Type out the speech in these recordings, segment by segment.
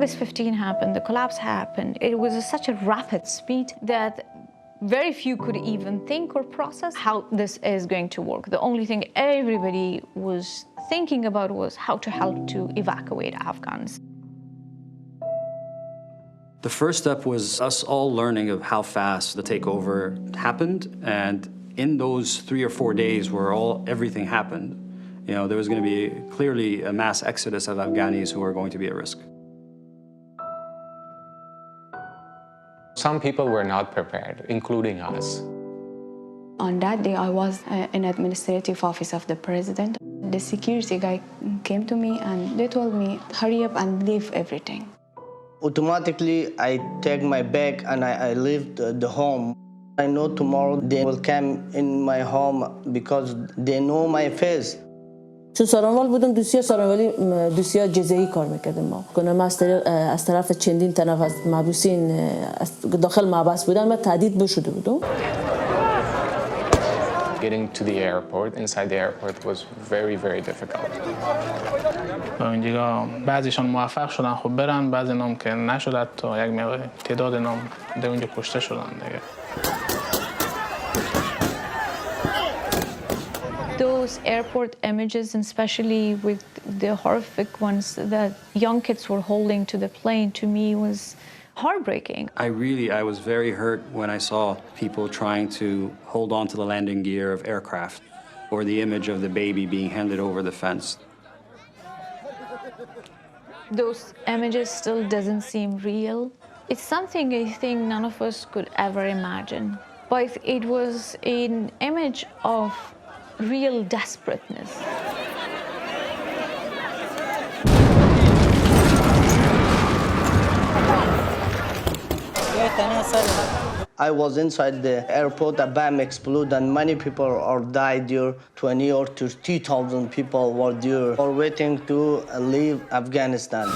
August 15 happened, the collapse happened. It was at such a rapid speed that very few could even think or process how this is going to work. The only thing everybody was thinking about was how to help to evacuate Afghans. The first step was us all learning of how fast the takeover happened, and in those 3 or 4 days where everything happened, there was going to be clearly a mass exodus of Afghanis who were going to be at risk. Some people were not prepared, including us. On that day, I was in administrative office of the president. The security guy came to me and they told me, hurry up and leave everything. Automatically, I take my bag and I leave the home. I know tomorrow they will come in my home because they know my face. چون سارانوال بودم دوسیه سارانوالی دوسیه جزایی کار میکردم ما کنم از طرف چندین طرف از محبوسین داخل محبس بودن من تهدید بشده بودم. Getting to the airport, inside the airport was very, very difficult. اینجا بعضیشون موفق شدن خب برن، بعضی نام که نشد تا یک مقدار تعداد نام در اونجا کشته شدن دیگه. Those airport images, and especially with the horrific ones that young kids were holding to the plane, to me was heartbreaking. I was very hurt when I saw people trying to hold on to the landing gear of aircraft, or the image of the baby being handed over the fence. Those images still doesn't seem real. It's something I think none of us could ever imagine. But it was an image of real desperateness. I was inside the airport, a bomb exploded and many people died there. 20 or 30,000 people were there or waiting to leave Afghanistan.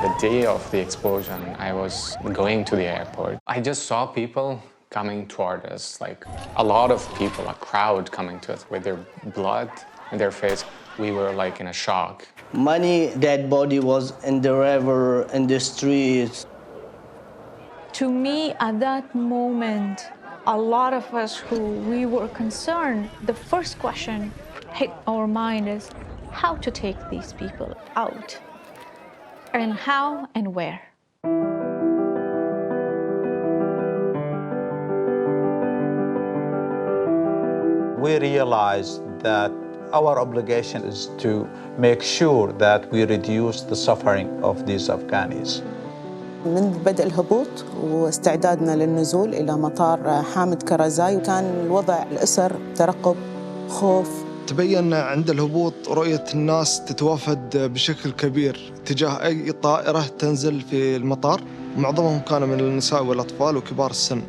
The day of the explosion, I was going to the airport. I just saw people coming toward us, like a lot of people, a crowd coming to us with their blood in their face. We were like in a shock. Many dead body was in the river, in the streets. To me, at that moment, a lot of us who we were concerned, the first question hit our mind is how to take these people out, and how and where. We realized that our obligation is to make sure that we reduce the suffering of these Afghanis. من بدء الهبوط واستعدادنا للنزول إلى مطار حامد كرزاي كان الوضع الأسر ترقب خوف. تبين عند الهبوط رؤية الناس تتوافد بشكل كبير تجاه أي طائرة تنزل في المطار. معظمهم كانوا من النساء والأطفال وكبار السن.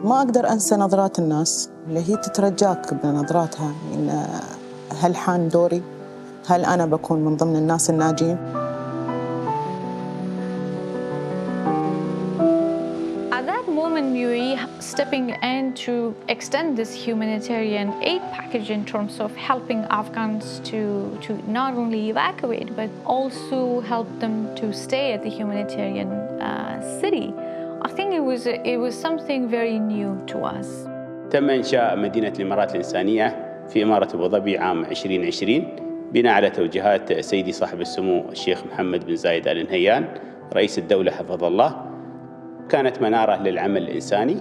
ما أقدر أنسى نظرات الناس اللي هي تترجاك بنظراتها إن هل حان دوري؟ هل أنا بكون من ضمن الناس الناجين؟ At that moment, UAE stepping in to extend this humanitarian aid package in terms of helping Afghans to not only evacuate, but also help them to stay at the humanitarian city. I think it was something very new to us. تم إنشاء مدينة الإمارات الإنسانية في إمارة أبو ظبي عام 2020 بناء على توجيهات سيدي صاحب السمو الشيخ محمد بن زايد آل نهيان رئيس الدولة حفظه الله. كانت منارة للعمل الإنساني،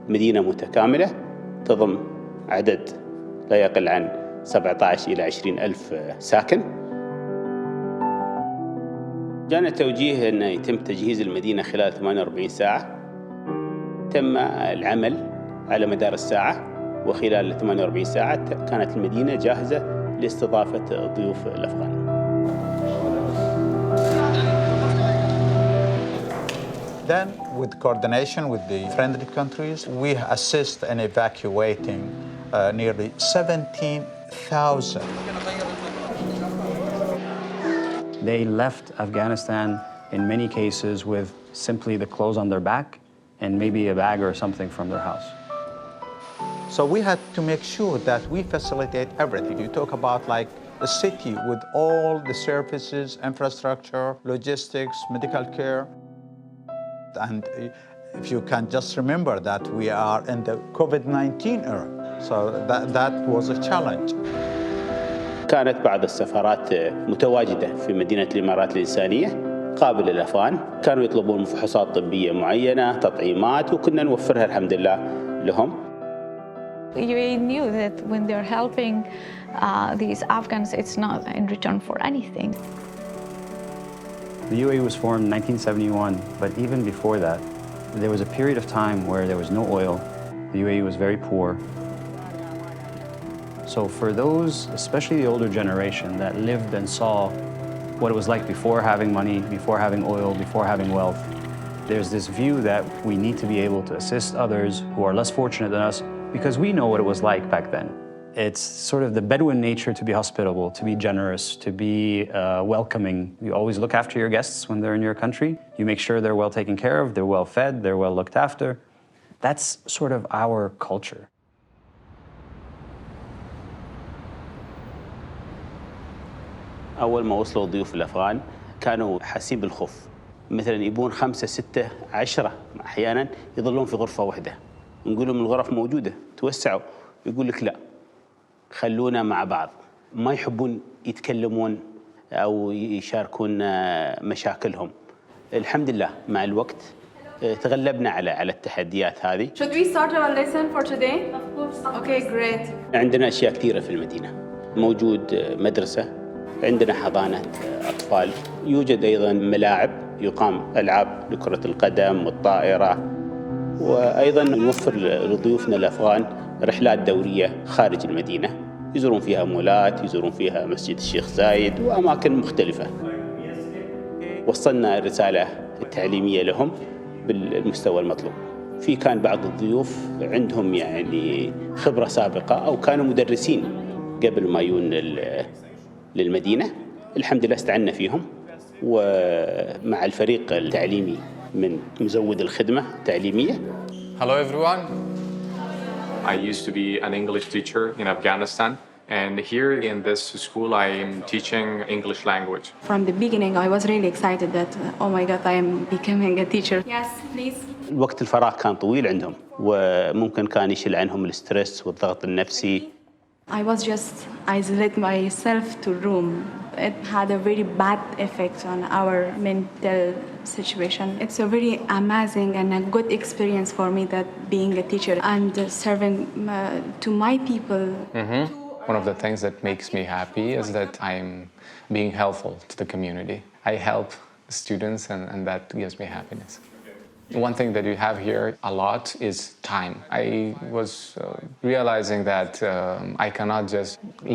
مدينة متكاملة تضم عدد لا يقل عن 17 إلى 20 ألف ساكن. جانا توجيه أن يتم تجهيز المدينة خلال 48 ساعة. تم العمل على مدار الساعة، وخلال 48 ساعة كانت المدينة جاهزة لاستضافة الضيوف الأفغان. Then, with coordination with the friendly countries, we assist in evacuating nearly 17,000. They left Afghanistan in many cases with simply the clothes on their back and maybe a bag or something from their house. So we had to make sure that we facilitate everything. You talk about like a city with all the services, infrastructure, logistics, medical care. And if you can just remember that we are in the COVID-19 era, so that was a challenge. كانت بعض السفارات متواجدة في مدينة الإمارات الإنسانية قابل للأفغان، كانوا يطلبون فحوصات طبية معينة، تطعيمات، وكنا نوفرها الحمد لله لهم. UAE knew that when they're helping these Afghans, it's not in return for anything. The UAE was formed in 1971, but even before that, there was a period of time where there was no oil. The UAE was very poor. So for those, especially the older generation that lived and saw what it was like before having money, before having oil, before having wealth, there's this view that we need to be able to assist others who are less fortunate than us because we know what it was like back then. It's sort of the Bedouin nature to be hospitable, to be generous, to be welcoming. You always look after your guests when they're in your country. You make sure they're well taken care of, they're well fed, they're well looked after. That's sort of our culture. أول ما وصلوا الضيوف الأفغان كانوا حاسين بالخوف، مثلا يبون 5 6 10 أحيانا يظلون في غرفة واحدة، نقول لهم الغرف موجودة توسعوا، يقول لك لا خلونا مع بعض، ما يحبون يتكلمون أو يشاركون مشاكلهم. الحمد لله مع الوقت تغلبنا على التحديات هذه. Should we start our lesson for today? Of course. Okay, great. عندنا أشياء كثيرة في المدينة، موجود مدرسة، عندنا حضانة أطفال، يوجد أيضاً ملاعب يقام ألعاب لكرة القدم والطائرة، وأيضاً نوفر لضيوفنا الأفغان رحلات دورية خارج المدينة، يزورون فيها مولات، يزورون فيها مسجد الشيخ زايد وأماكن مختلفة. وصلنا الرسالة التعليمية لهم بالمستوى المطلوب. في كان بعض الضيوف عندهم يعني خبرة سابقة أو كانوا مدرسين قبل ما يجون للمدينة، الحمد لله استعنا فيهم، ومع الفريق التعليمي من مزود الخدمة التعليمية. Hello everyone. I used to be an English teacher in Afghanistan, and here in this school I am teaching English language. From the beginning I was really excited that oh my god I am becoming a teacher. Yes, please. الوقت الفراغ كان طويل عندهم، وممكن كان يشيل عنهم الاسترس والضغط النفسي. I was just isolating myself to room. It had a very bad effect on our mental situation. It's a very amazing and a good experience for me that being a teacher and serving to my people. One of the things that makes me happy is that I'm being helpful to the community. I help students and that gives me happiness. One thing that you have here a lot is time. I was realizing that I cannot just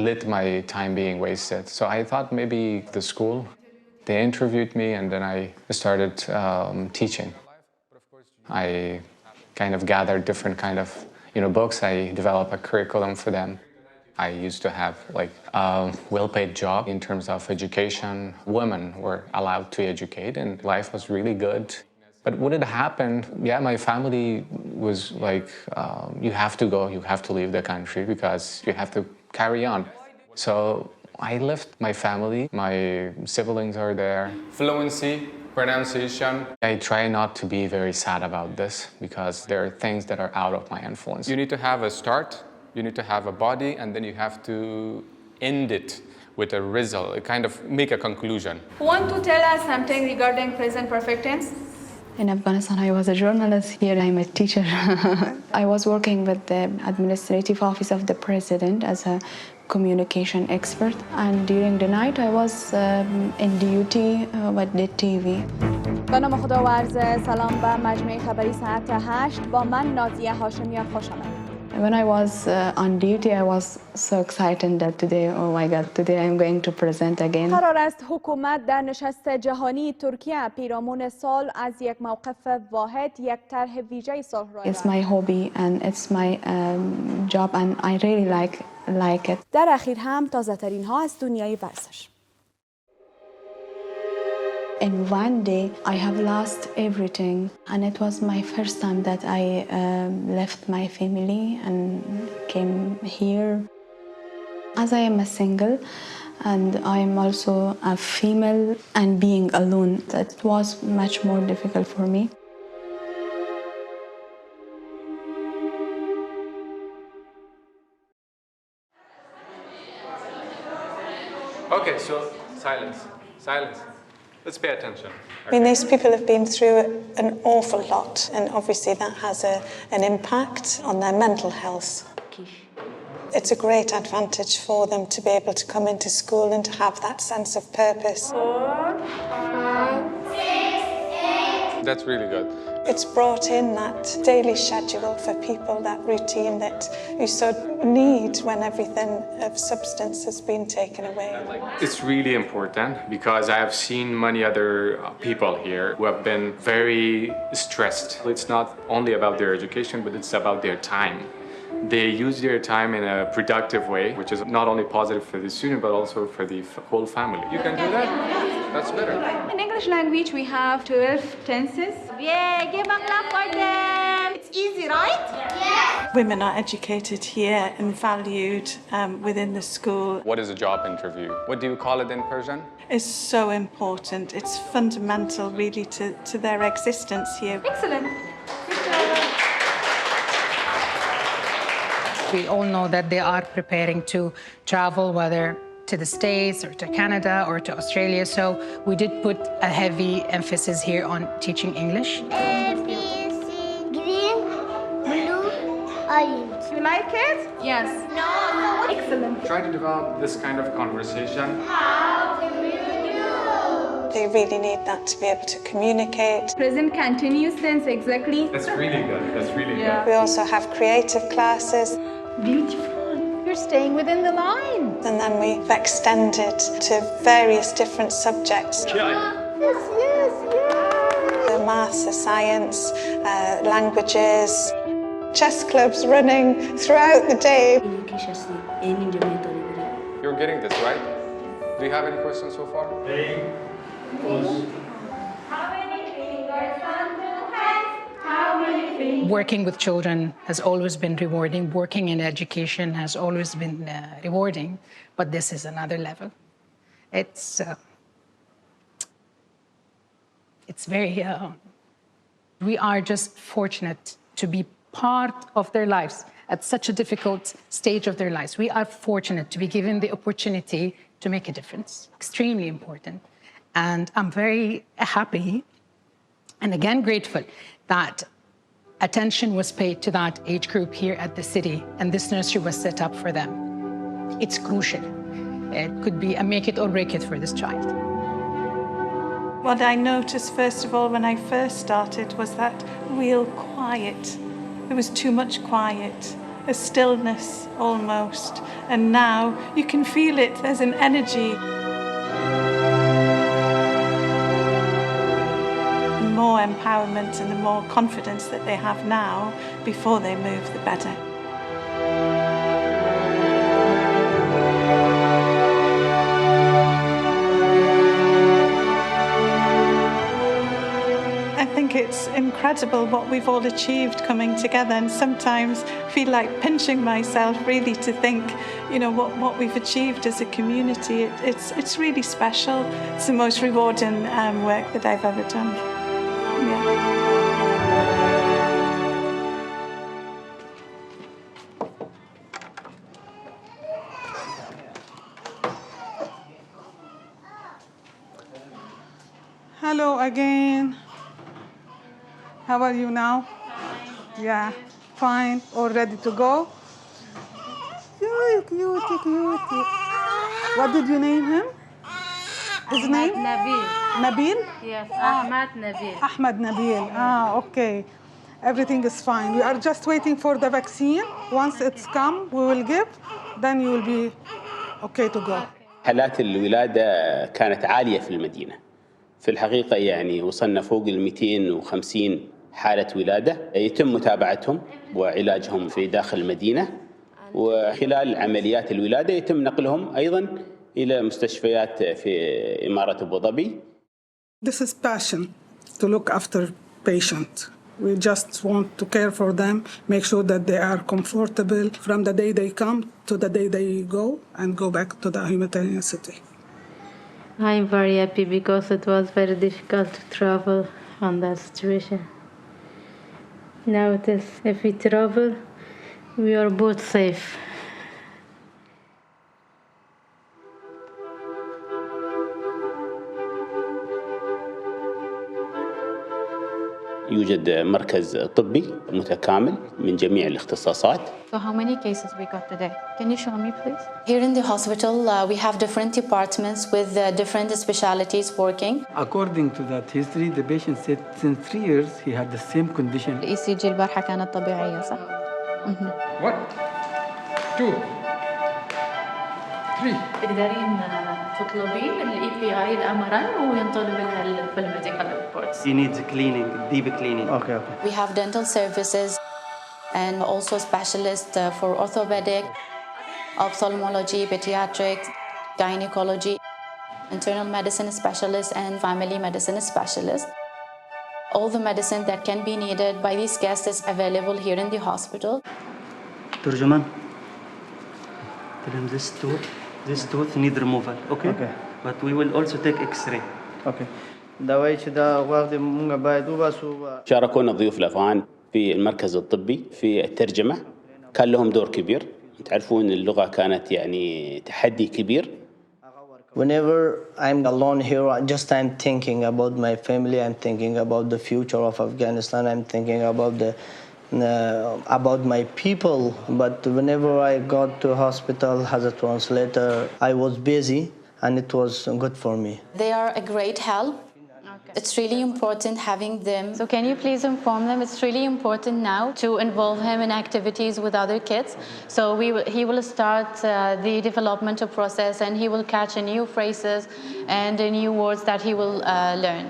let my time being wasted. So I thought maybe the school, they interviewed me and then I started teaching. I kind of gathered different kind of books. I developed a curriculum for them. I used to have like a well-paid job in terms of education. Women were allowed to educate and life was really good. But when it happened, my family was like, you have to go, you have to leave the country because you have to carry on. So I left my family, my siblings are there. Fluency, pronunciation. I try not to be very sad about this because there are things that are out of my influence. You need to have a start, you need to have a body, and then you have to end it with a result, kind of make a conclusion. Want to tell us something regarding present perfect tense? In Afghanistan, I was a journalist. Here, I'm a teacher. I was working with the administrative office of the president as a communication expert. And during the night, I was in duty with the TV. به نام خدا و عرض سلام به مجمع خبری ساعت 8 با من نازیه هاشمیان خوش آمدید. When I was on duty, I was so excited that today, oh my God, today I'm going to present again. قرار است حکومت در نشست جهانی ترکیه پیرامون سال از یک موقف واحد یک طرح ویژه صلح را It's my hobby and it's my job and I really like it. در اخیر هم تازه ترین ها از دنیای ورزش. In one day, I have lost everything, and it was my first time that I left my family and came here. As I am a single, and I'm also a female, and being alone, that was much more difficult for me. Okay, so silence. Let's pay attention. I mean, these people have been through an awful lot, and obviously that has an impact on their mental health. It's a great advantage for them to be able to come into school and to have that sense of purpose. 4, 5, 6, 8. That's really good. It's brought in that daily schedule for people, that routine that you so need when everything of substance has been taken away. It's really important because I have seen many other people here who have been very stressed. It's not only about their education, but it's about their time. They use their time in a productive way, which is not only positive for the student, but also for the whole family. You can do that? That's better. In English language, we have 12 tenses. Yeah, give a clap for them. It's easy, right? Yes. Women are educated here and valued within the school. What is a job interview? What do you call it in Persian? It's so important. It's fundamental, really, to their existence here. Excellent. We all know that they are preparing to travel, whether to the States or to Canada or to Australia. So we did put a heavy emphasis here on teaching English. A, B, C, green, blue, orange. You like it? Yes. No. Excellent. Try to develop this kind of conversation. How do you do? They really need that to be able to communicate. Present continuous tense, exactly. That's really good. That's really good. We also have creative classes. Beautiful. You're staying within the line. And then we've extended to various different subjects. Yes. The maths, the science, languages, chess clubs running throughout the day. You're getting this, right? Do you have any questions so far? Working with children has always been rewarding. Working in education has always been rewarding, but this is another level. It's very, we are just fortunate to be part of their lives at such a difficult stage of their lives. We are fortunate to be given the opportunity to make a difference. Extremely important. And I'm very happy and again grateful that attention was paid to that age group here at the city, and this nursery was set up for them. It's crucial. It could be a make it or break it for this child. What I noticed, first of all, when I first started, was that real quiet. There was too much quiet, a stillness almost. And now you can feel it, there's an energy. The more empowerment and the more confidence that they have now, before they move, the better. I think it's incredible what we've all achieved coming together, and sometimes feel like pinching myself really to think, you know, what we've achieved as a community. It's really special. It's the most rewarding work that I've ever done. Yeah. Hello again. How are you now? Fine. Yeah, fine. All ready to go? Cutie. What did you name him? His name? Nabil. Nabil? Yes, Ahmad Nabil. Ahmad Nabil. Ah, okay. Everything is fine. We are just waiting for the vaccine. Once it's come, we will give. Then you will be okay to go. حالات الولادة كانت عالية في المدينة. في الحقيقة يعني وصلنا فوق 250 حالة ولادة يتم متابعتهم وعلاجهم في داخل المدينة، وخلال عمليات الولادة يتم نقلهم أيضاً إلى مستشفيات في إمارة أبو ظبي. This is passion to look after patient. We just want to care for them, make sure that they are comfortable from the day they come to the day they go and go back to the humanitarian city. I'm very happy because it was very difficult to travel on that situation. Now it is, if we travel, we are both safe. يوجد مركز طبي متكامل من جميع الاختصاصات. So how many cases we got today? Can you show me, please? Here in the hospital, we have different departments with different specialties working. According to that history, the patient said since 3 years he had the same condition. الECG البارحة كانت طبيعية صح؟ 1 2 3 تقدرين تطلبين الEPI الأمرن وينطلب لها الميديكال ريبورتس. He needs cleaning, deep cleaning. Okay. We have dental services and also specialists for orthopedic, ophthalmology, pediatrics, gynecology, internal medicine specialists and family medicine specialists. All the medicine that can be needed by these guests is available here in the hospital. ترجمان. Tell him this tooth need removal, okay? Okay. But we will also take X-ray. Okay. شاركونا الضيوف الأفغان في المركز الطبي في الترجمة، كان لهم دور كبير. تعرفون اللغة كانت يعني تحدي كبير. Whenever I'm alone here, I'm thinking about my family. I'm thinking about the future of Afghanistan. I'm thinking about my people. But whenever I got to hospital as a translator, I was busy, and it was good for me. They are a great help. It's really important having them. So can you please inform them it's really important now to involve him in activities with other kids. So he will start the developmental process and he will catch new phrases and new words that he will learn.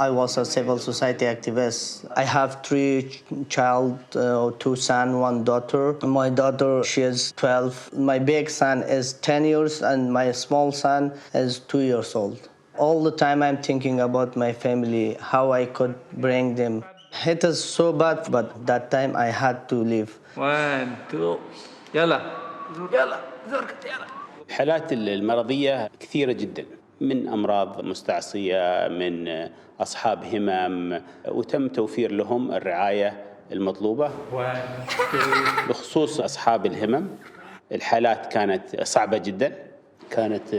I was a civil society activist. I have 3 children, 2 sons, 1 daughter. My daughter, she is 12. My big son is 10 years and my small son is 2 years old. All the time I'm thinking about my family, how I could bring them. It is so bad, but that time I had to leave. 1 2 يلا زركت يلا. الحالات المرضية كثيرة جدا، من أمراض مستعصية، من أصحاب همم، وتم توفير لهم الرعاية المطلوبة. بخصوص أصحاب الهمم، الحالات كانت صعبة جدا، كانت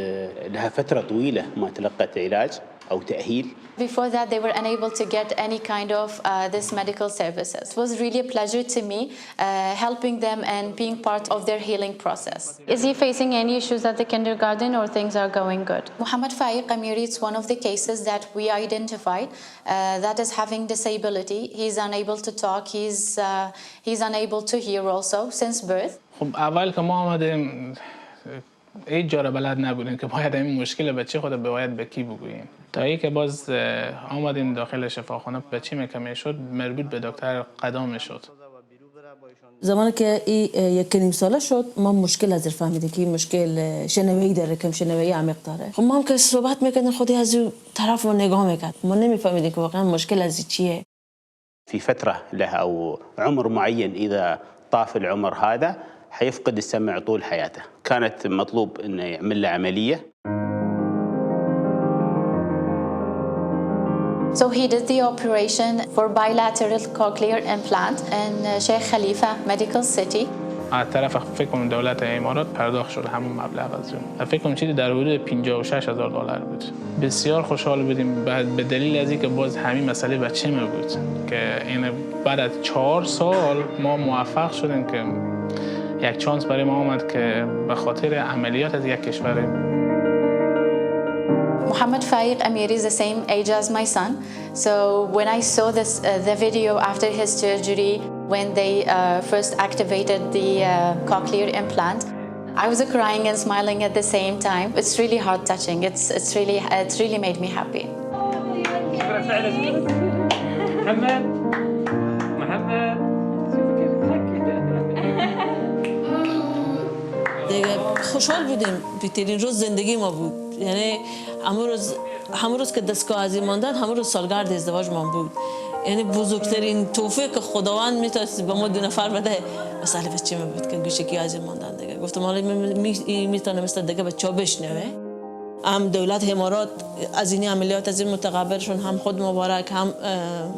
لها فترة طويلة ما تلقت علاج أو تأهيل. Before that, they were unable to get any kind of this medical services. It was really a pleasure to me helping them and being part of their healing process. Is he facing any issues at the kindergarten or things are going good? Muhammad Faiq Amiri, it's one of the cases that we identified that is having disability. He's unable to talk. He's unable to hear also since birth. خب اول که ما آمدیم هیچ جا را بلد نبودیم که باید این مشکل بچه خود باید به کی بگوییم. تا ای که باز آمدیم داخل شفاخانه بچه مکمه شد، مربوط به دکتر قدام شد. زمانی که این 1.5 ساله شد، ما مشکل از فهمیدیم که این مشکل شنوایی داره، کم شنوایی عمیق داره. خب ما هم که صحبت میکردیم خودی از اون طرف ما نگاه میکرد، ما نمیفهمیدیم که واقعا مشکل از چیه. في فترة له أو عمر معين، إذا طاف العمر هذا حيفقد السمع طول حياته. كانت مطلوب إنه يعمل له عملية. So he did the operation for bilateral cochlear implant in Sheikh Khalifa Medical City. از طرف فکر کنم دولت امارات پرداخت شد همون مبلغ از اون. فکر کنم چیزی در حدود $56,000 بود. بسیار خوشحال بودیم به دلیل از اینکه باز همین مسئله بچه‌م بود که این بعد از 4 سال ما موفق شدیم که یک چانس برای ما اومد که به خاطر عملیات از یک کشور. Muhammad Faiq Amiri is the same age as my son. So when I saw the video after his surgery, when they first activated the cochlear implant, I was crying and smiling at the same time. It's really heart touching. It's really made me happy. خوشحال بودیم. بهترین روز زندگی ما بود. یعنی همون روز که دستگاه از این ماندن، همون روز سالگرد ازدواج ما بود. یعنی بزرگترین توفیق خداوند میتونست به ما 2 نفر بده. مسئله بچه ما بود که گوشکی از ماندن دیگه. گفتم حالا میتونه مثل دیگه بچه‌ها بشنوه. هم دولت امارات از این عملیات از این متقبلشون، هم خود مبارک، هم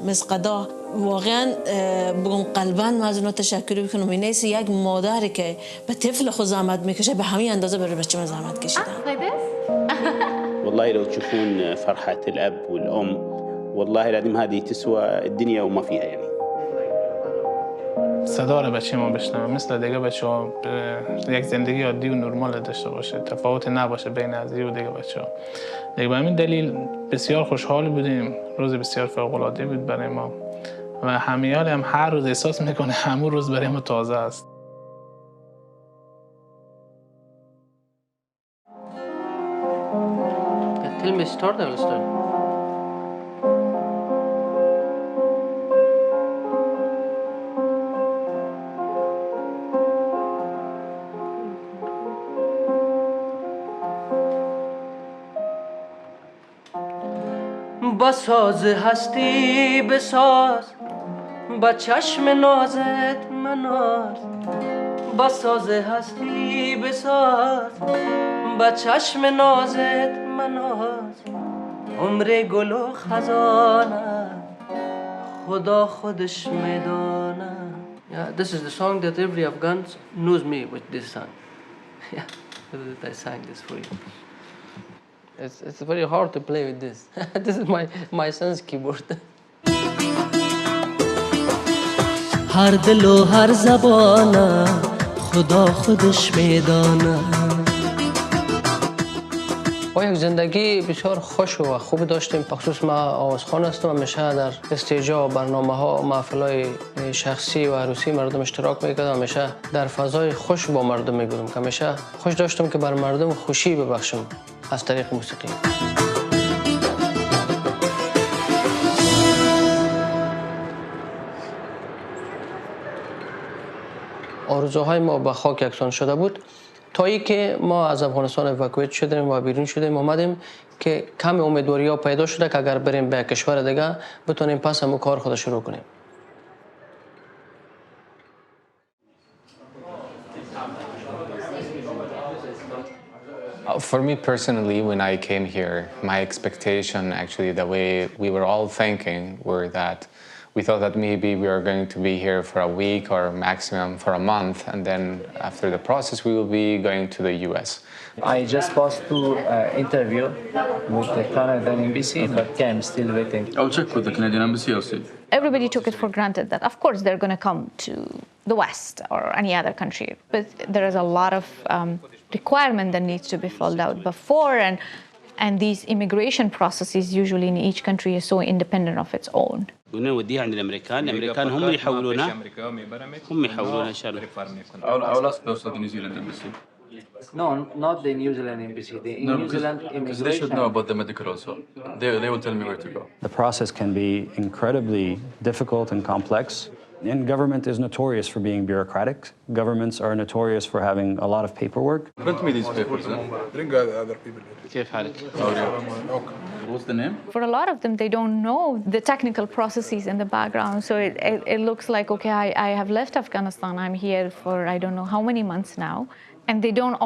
مسقدا، واقعا بگم قلباً از اونا تشکر بکنم. این نیست یک مادری که به طفل خود زحمت میکشه به همین اندازه برای بچه من زحمت کشیدن. والله لو تشوفون فرحة الأب والأم والله العظيم هذه تسوى الدنيا وما فيها يعني. صدا رو بچه ما بشنوه، مثل دیگه بچه‌ها یک زندگی عادی و نرمال داشته باشه، تفاوت نباشه بین از و دیگه بچه‌ها. دیگه به همین دلیل بسیار خوشحال بودیم. روز بسیار فوق‌العاده بود برای ما و همیال هم هر روز احساس میکنه همون روز برای ما تازه است. Tell me start or start. با ساز هستی بساز، با چشم نازت مناز. با ساز هستی بساز، با چشم نازت مناز. عمر گل و خزانه خدا خودش میدانه. Yeah, this is the song that every Afghan knows me with this song. Yeah, I sang this for you. It's very hard to play with this. This is my son's keyboard. هر دل و هر زبانه خدا خودش میدانه. ما یک زندگی بسیار خوش و خوب داشتیم. بخصوص ما آوازخوان هستم، همیشه در استیجا و برنامه‌ها و محفل‌های شخصی و عروسی مردم اشتراک میکردم. همیشه در فضای خوش با مردم میگفتم که همیشه خوش داشتم که بر مردم خوشی ببخشم از طریق موسیقی. آرزوهای ما به خاک یکسان شده بود تا ای که ما از افغانستان اواکویت شدیم و بیرون شدیم اومدیم که کم امیدواری ها پیدا شده که اگر بریم به کشور دیگه بتونیم پس همون کار خود شروع کنیم. For me personally, when I came here, my expectation, actually the way we were all thinking, were that we thought that maybe we are going to be here for a week or maximum for a month, and then after the process we will be going to the US. I just passed two interview with the Canadian embassy, but I'm still waiting. I'll check with the Canadian embassy, I'll see. Everybody took it for granted that, of course, they're going to come to the West or any other country. But there is a lot of requirement that needs to be filled out before, and these immigration processes usually in each country is so independent of its own. قلنا نوديها عند الامريكان هم يحولونها ان شاء الله. I'll ask those of the New Zealand embassy. No, not the New Zealand embassy. The New Zealand immigration. They should know about the medical also. They will tell me where to go. The process can be incredibly difficult and complex. And government is notorious for being bureaucratic. Governments are notorious for having a lot of paperwork. Print me these papers. Bring other people. What's the name? For a lot of them, they don't know the technical processes in the background. So it looks like, okay, I have left Afghanistan. I'm here for I don't know how many months now. And they don't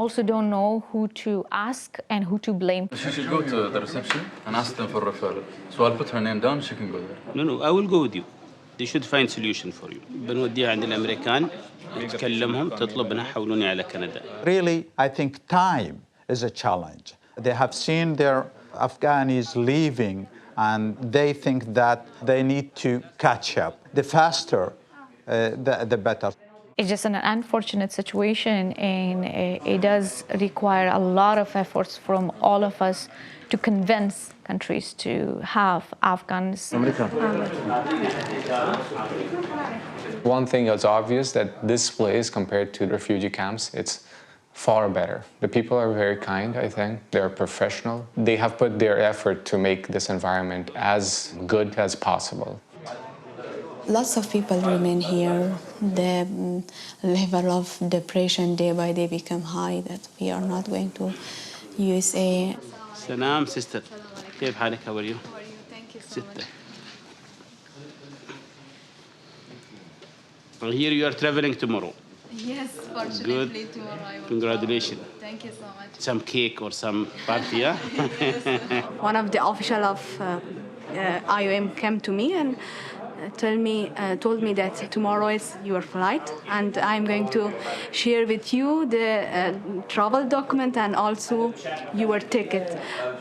know who to ask and who to blame. She should go to the reception and ask them for referral. So I'll put her name down, she can go there. No, I will go with you. They should find solution for you. بنوديها عند الامريكان نتكلمهم تطلبنا حولوني على كندا. Really, I think time is a challenge. They have seen their Afghanis leaving and they think that they need to catch up. The faster, the better. It's just an unfortunate situation, and it does require a lot of efforts from all of us to convince countries to have Afghans. One thing that's obvious that this place compared to the refugee camps, it's far better. The people are very kind, I think. They're professional. They have put their effort to make this environment as good as possible. Lots of people remain here. The level of depression day by day become high that we are not going to USA. سلام sister. كيف حالك؟ How are you? Thank you so ستة. I hear you are traveling tomorrow. Yes, fortunately Good. tomorrow I will. Congratulations. Thank you so much. Some cake or some party, yeah? One of the officials of IOM came to me and told me that tomorrow is your flight, and I'm going to share with you the travel document and also your ticket.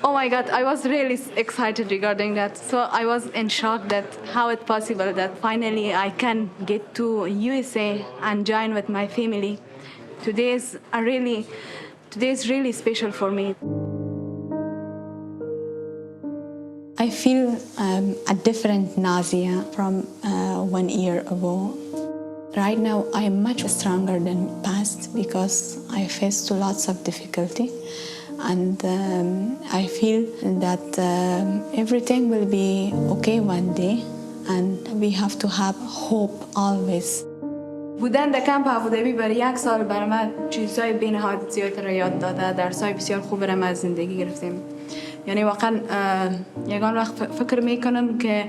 Oh my God, I was really excited regarding that. So I was in shock that how it's possible that finally I can get to USA and join with my family. Today is really special for me. I feel a different Nazia from 1 year ago. Right now, I am much stronger than past because I faced lots of difficulty, and I feel that everything will be okay one day, and we have to have hope always. بودن در کمپ ابوظبی برای 1 سال برای من چیزهای بی‌نهایت زیادی را یاد داده، درس‌های بسیار خوب را از زندگی گرفتیم. یعنی واقعا یگان وقت فکر میکنم که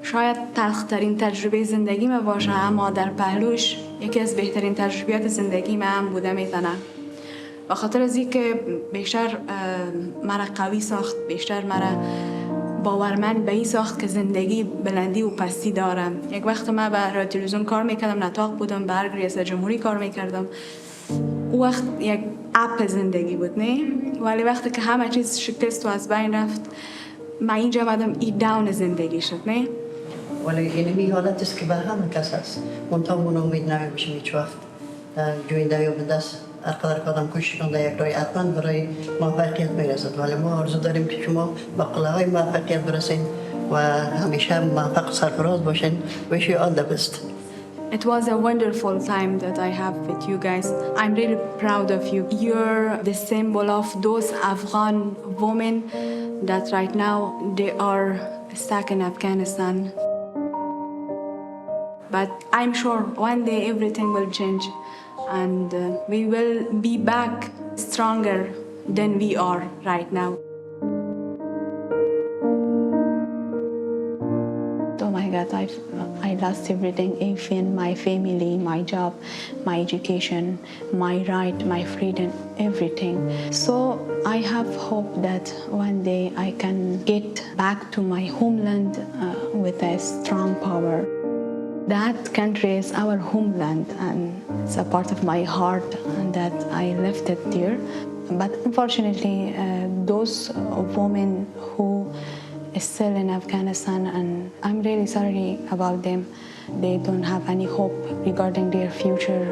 شاید تلخترین تجربه زندگی ما باشه، اما در پهلوش یکی از بهترین تجربیات زندگی ما هم بوده میتونه. به خاطر از اینکه بیشتر مرا قوی ساخت، بیشتر مرا باورمند به این ساخت که زندگی بلندی و پستی دارم. یک وقت من به رادیو تلویزیون کار میکردم، نطاق بودم، برگ ریاست جمهوری کار میکردم. او وقت یک اپ زندگی بود، نه؟ ولی وقتی که همه چیز شکست و از بین رفت، من اینجا آمدم این داون زندگی شد، نه؟ ولی این حالت است که بر همه کس است. منتها من امید نمی‌باشم هیچ وقت جوینده یا به دست هر قدر که آدم کوشش کنه یک راه حتما برای موفقیت میرسد، ولی ما آرزو داریم که شما به قله‌های موفقیت برسین و همیشه موفق و سرفراز باشین. Wish you all the best. It was a wonderful time that I have with you guys. I'm really proud of you. You're the symbol of those Afghan women that right now they are stuck in Afghanistan. But I'm sure one day everything will change and we will be back stronger than we are right now. Oh my God, I lost everything, even my family, my job, my education, my right, my freedom, everything. So I have hope that one day I can get back to my homeland with a strong power. That country is our homeland and it's a part of my heart and that I left it there. But unfortunately, those women who is still in Afghanistan, and I'm really sorry about them. They don't have any hope regarding their future.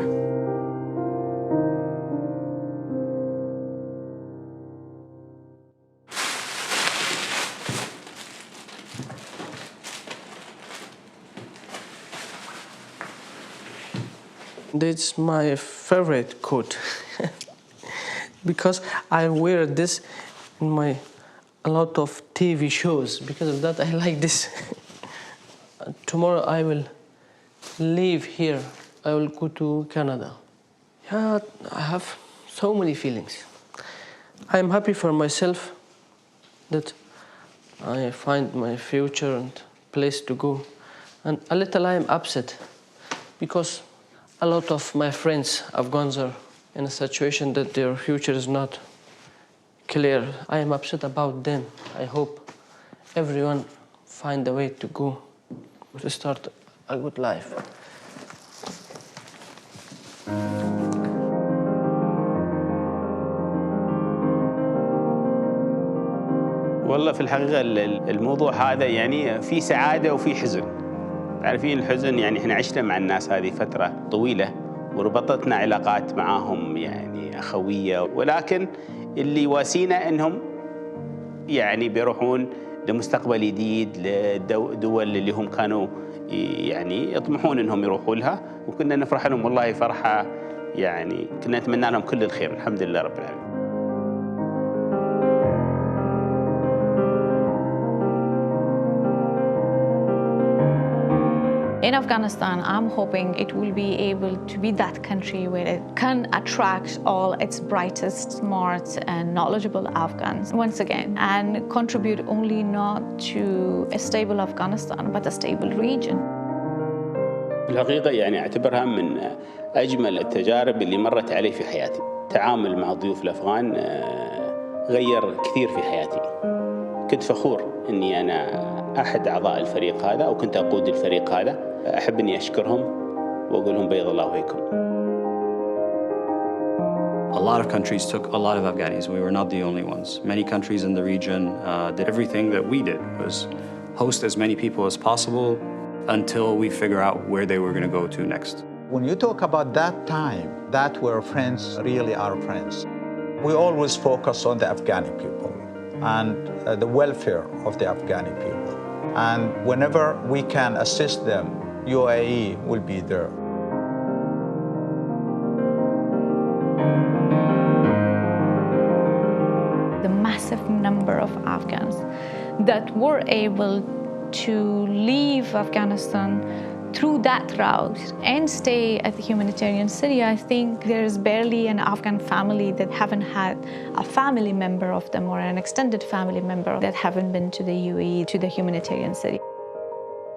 It's my favorite coat because I wear this in a lot of TV shows. Because of that, I like this. Tomorrow I will leave here. I will go to Canada. Yeah, I have so many feelings. I am happy for myself that I find my future and place to go. And a little I am upset because a lot of my friends, Afghans, are in a situation that their future is not clear. I am upset about them. I hope everyone find a way to go to start a good life. والله في الحقيقة الموضوع هذا يعني في سعادة وفي حزن. تعرفين الحزن يعني احنا عشنا مع الناس هذه فترة طويلة وربطتنا علاقات معاهم يعني أخوية، ولكن اللي واسينا انهم يعني بيروحون لمستقبل جديد لدول اللي هم كانوا يعني يطمحون انهم يروحوا لها، وكنا نفرح لهم والله فرحة يعني كنا نتمنى لهم كل الخير. الحمد لله رب العالمين. In Afghanistan, I'm hoping it will be able to be that country where it can attract all its brightest, smart, and knowledgeable Afghans once again and contribute only not to a stable Afghanistan, but a stable region. في الحقيقة يعني أعتبرها من أجمل التجارب اللي مرت علي في حياتي. التعامل مع الضيوف الأفغان غير كثير في حياتي. كنت فخور أني أنا أحد أعضاء الفريق هذا أو كنت أقود الفريق هذا. أحب أني أشكرهم وأقول لهم بيض الله وجهكم. A lot of countries took a lot of Afghanis. We were not the only ones. Many countries in the region did everything that we did, was host as many people as possible until we figure out where they were going to go to next. When you talk about that time, that were friends really are friends. We always focus on the Afghani people and the welfare of the Afghani people. And whenever we can assist them, UAE will be there. The massive number of Afghans that were able to leave Afghanistan through that route and stay at the humanitarian city, I think there is barely an Afghan family that haven't had a family member of them or an extended family member that haven't been to the UAE, to the humanitarian city.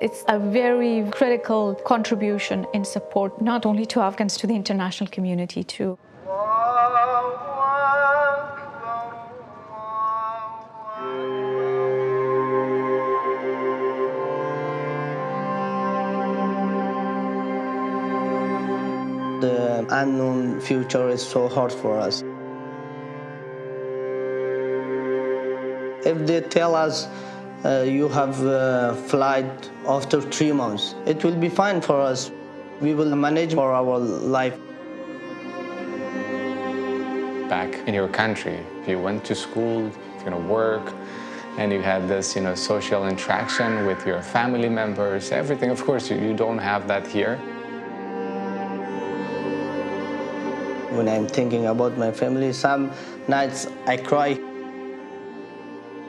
It's a very critical contribution in support, not only to Afghans, to the international community too. The unknown future is so hard for us. If they tell us you have a flight after 3 months, it will be fine for us. We will manage for our life. Back in your country, if you went to school, work, and you had this, social interaction with your family members, everything. Of course, you don't have that here. When I'm thinking about my family, some nights I cry.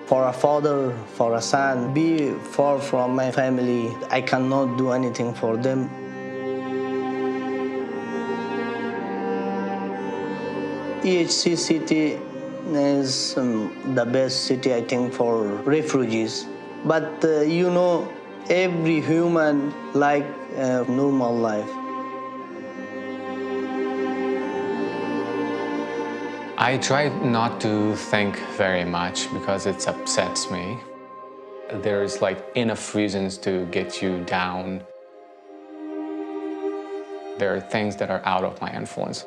For a father, for a son, be far from my family. I cannot do anything for them. EHC city is the best city, I think, for refugees. But every human like a normal life. I try not to think very much because it upsets me. There's enough reasons to get you down. There are things that are out of my influence.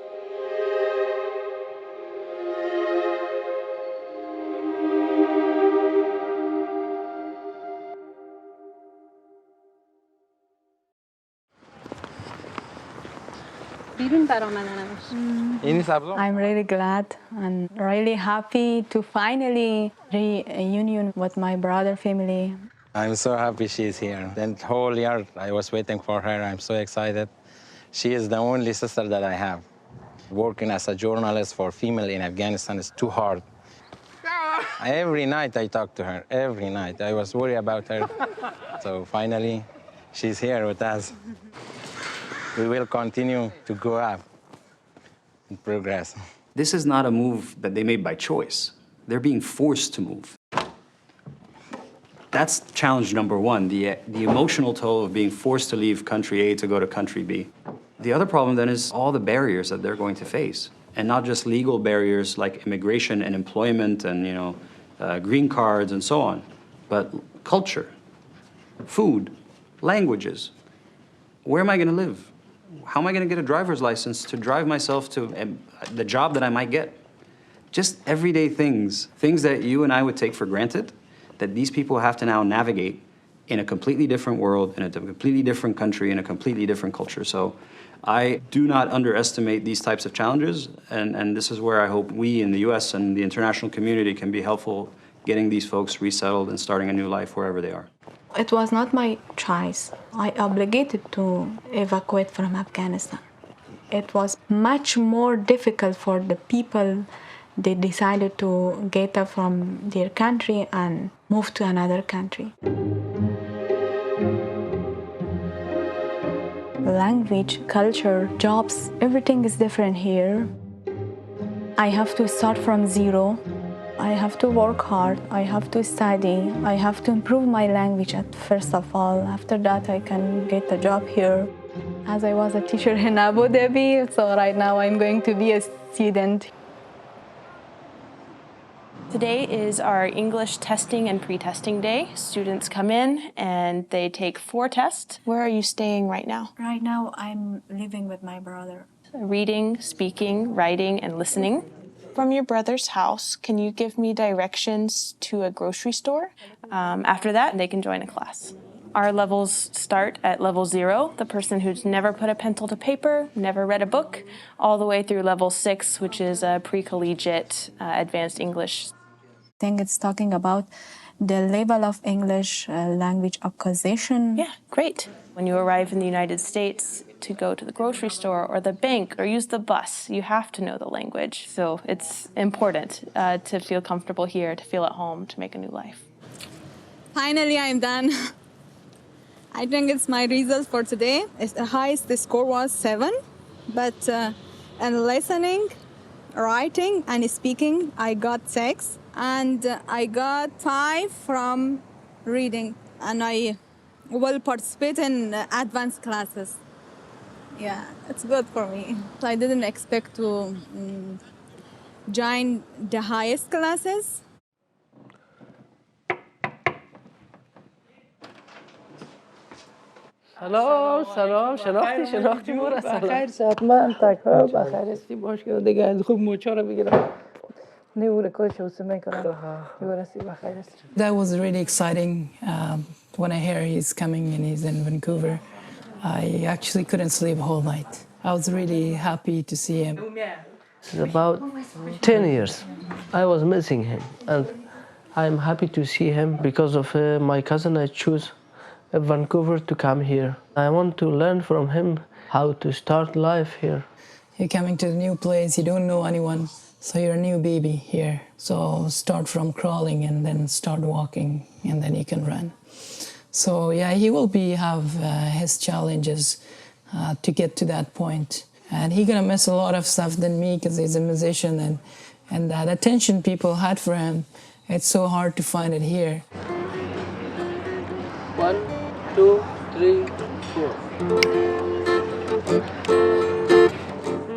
I'm really glad and really happy to finally reunion with my brother family. I'm so happy she's here. The whole year I was waiting for her. I'm so excited. She is the only sister that I have. Working as a journalist for female in Afghanistan is too hard. Every night I talk to her, every night. I was worried about her. So finally, she's here with us. We will continue to grow up and progress. This is not a move that they made by choice. They're being forced to move. That's challenge number one, the emotional toll of being forced to leave country A to go to country B. The other problem then is all the barriers that they're going to face, and not just legal barriers like immigration and employment and green cards and so on, but culture, food, languages. Where am I going to live? How am I going to get a driver's license to drive myself to the job that I might get? Just everyday things that you and I would take for granted, that these people have to now navigate in a completely different world, in a completely different country, in a completely different culture. So I do not underestimate these types of challenges, and this is where I hope we in the US and the international community can be helpful getting these folks resettled and starting a new life wherever they are. It was not my choice. I obligated to evacuate from Afghanistan. It was much more difficult for the people. They decided to get up from their country and move to another country. Language, culture, jobs, everything is different here. I have to start from zero. I have to work hard. I have to study. I have to improve my language first of all. After that, I can get a job here. As I was a teacher in Abu Dhabi, so right now I'm going to be a student. Today is our English testing and pre-testing day. Students come in and they take 4 tests. Where are you staying right now? Right now I'm living with my brother. Reading, speaking, writing, and listening. From your brother's house, can you give me directions to a grocery store? After that, they can join a class. Our levels start at level 0, the person who's never put a pencil to paper, never read a book, all the way through level 6, which is a pre-collegiate advanced English. I think it's talking about the level of English language acquisition. Yeah, great. When you arrive in the United States to go to the grocery store or the bank or use the bus, you have to know the language. So it's important to feel comfortable here, to feel at home, to make a new life. Finally, I'm done. I think it's my results for today. The highest score was 7, but in listening, writing, and speaking, I got 6, and I got 5 from reading, and I will participate in advanced classes. Yeah, it's good for me. I didn't expect to join the highest classes. سلام شناختی مورا بخیر سلامتک ها بخیر استی باش که دیگه خوب موچا رو بگیرم نیوره کارش واسه میکنم یورستی بخیر است. That was really exciting when I hear he's coming and he's in Vancouver. I actually couldn't sleep a whole night. I was really happy to see him. It's about 10 years I was missing him, and I'm happy to see him because of my cousin. I choose Vancouver to come here. I want to learn from him how to start life here. You're coming to a new place, you don't know anyone, so you're a new baby here. So start from crawling and then start walking, and then you can run. So yeah, he will have his challenges to get to that point. And he's gonna miss a lot of stuff than me because he's a musician, and that attention people had for him, it's so hard to find it here. 1, 2, 3, 4.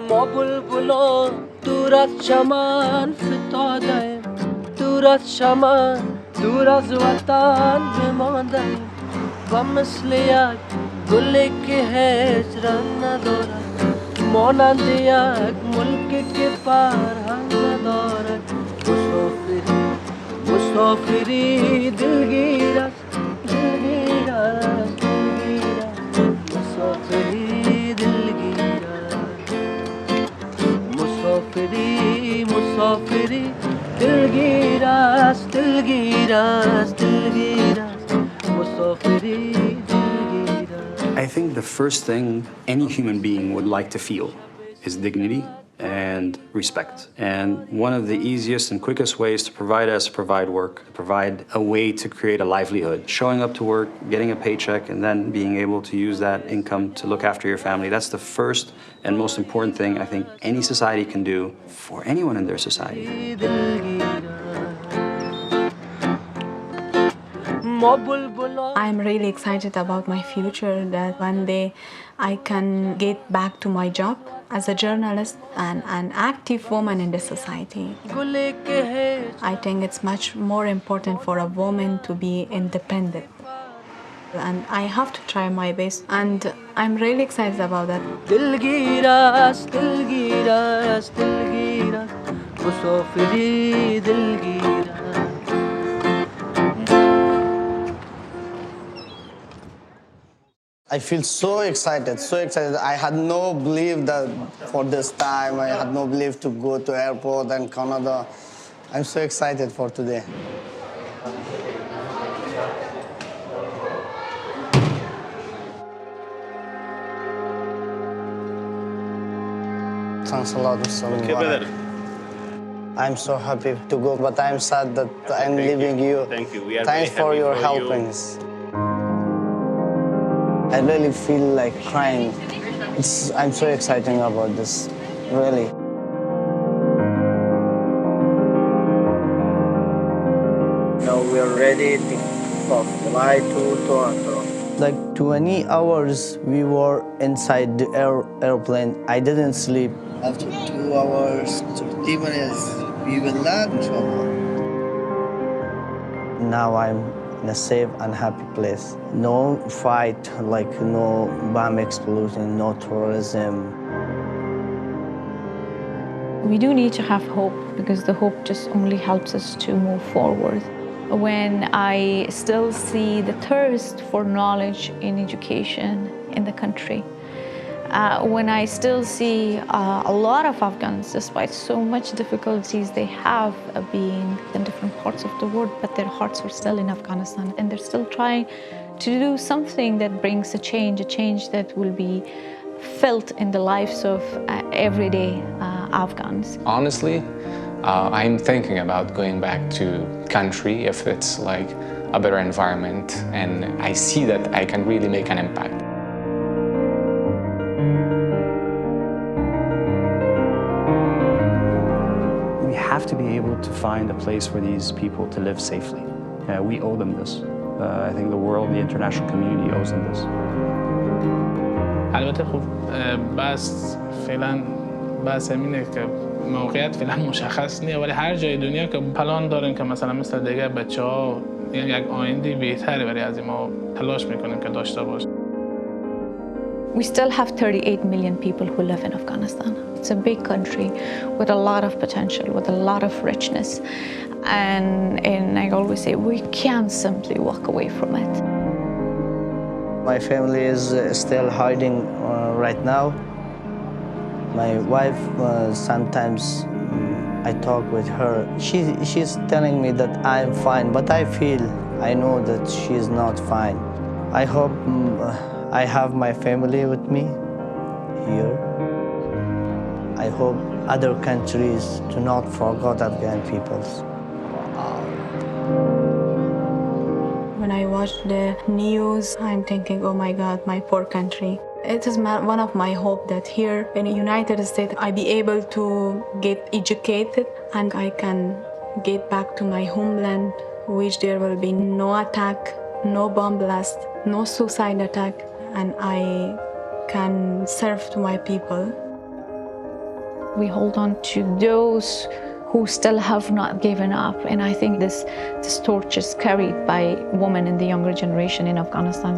ما بلبلا دور از چمن فتادیم، دور از چمن دور از وطن بماندیم و مثل یک گلی که هجران ندارد، مانند یک ملکی که فرهنگ ندارد. مسافری دلگیر است، دلگیر است، دلگیر است. مسافری دلگیر است، مسافری دلگیر است، دلگیر است، دلگیر است. مسافری دلگیر است. I think the first thing any human being would like to feel is dignity and respect. And one of the easiest and quickest ways to provide us, provide work, provide a way to create a livelihood. Showing up to work, getting a paycheck, and then being able to use that income to look after your family. That's the first and most important thing I think any society can do for anyone in their society. I'm really excited about my future, that one day I can get back to my job as a journalist and an active woman in the society. I think it's much more important for a woman to be independent. And I have to try my best, and I'm really excited about that. I feel so excited, so excited. I had no belief that for this time, I had no belief to go to airport and Canada. I'm so excited for today. Thanks a lot, Mr. Mubarak. I'm so happy to go, but I'm sad that I'm leaving you. Thank you. We are Thanks very for happy your for helpings. I really feel like crying. I'm so excited about this, really. Now we are ready to fly to Toronto. Like 20 hours we were inside the airplane. I didn't sleep. After 2 hours, 30 minutes, we will land, inshallah. Now I'm in a safe and happy place. No fight, like no bomb explosion, no terrorism. We do need to have hope because the hope just only helps us to move forward. When I still see the thirst for knowledge in education in the country, when I still see a lot of Afghans, despite so much difficulties they have being in different parts of the world, but their hearts are still in Afghanistan and they're still trying to do something that brings a change that will be felt in the lives of everyday Afghans. Honestly, I'm thinking about going back to country if it's like a better environment and I see that I can really make an impact. We have to be able to find a place for these people to live safely. We owe them this. I think the world, the international community owes them this. البته خب بس فعلا بس همینه که موقعیت فعلا مشخص نیست ولی هر جای دنیا که پلان دارن که مثلا مثل دیگه بچه‌ها یعنی یک آینده بهتری برای از ما تلاش میکنیم که داشته باشه. We still have 38 million people who live in Afghanistan. It's a big country with a lot of potential, with a lot of richness. And I always say we can't simply walk away from it. My family is still hiding right now. My wife, sometimes I talk with her. She's telling me that I'm fine, but I know that she's not fine. I hope I have my family with me here. I hope other countries do not forget Afghan peoples. When I watch the news, I'm thinking, oh my God, my poor country. It is one of my hope that here in the United States, I be able to get educated and I can get back to my homeland, which there will be no attack, no bomb blast, no suicide attack, and I can serve to my people. We hold on to those who still have not given up, and I think this torch is carried by women in the younger generation in Afghanistan.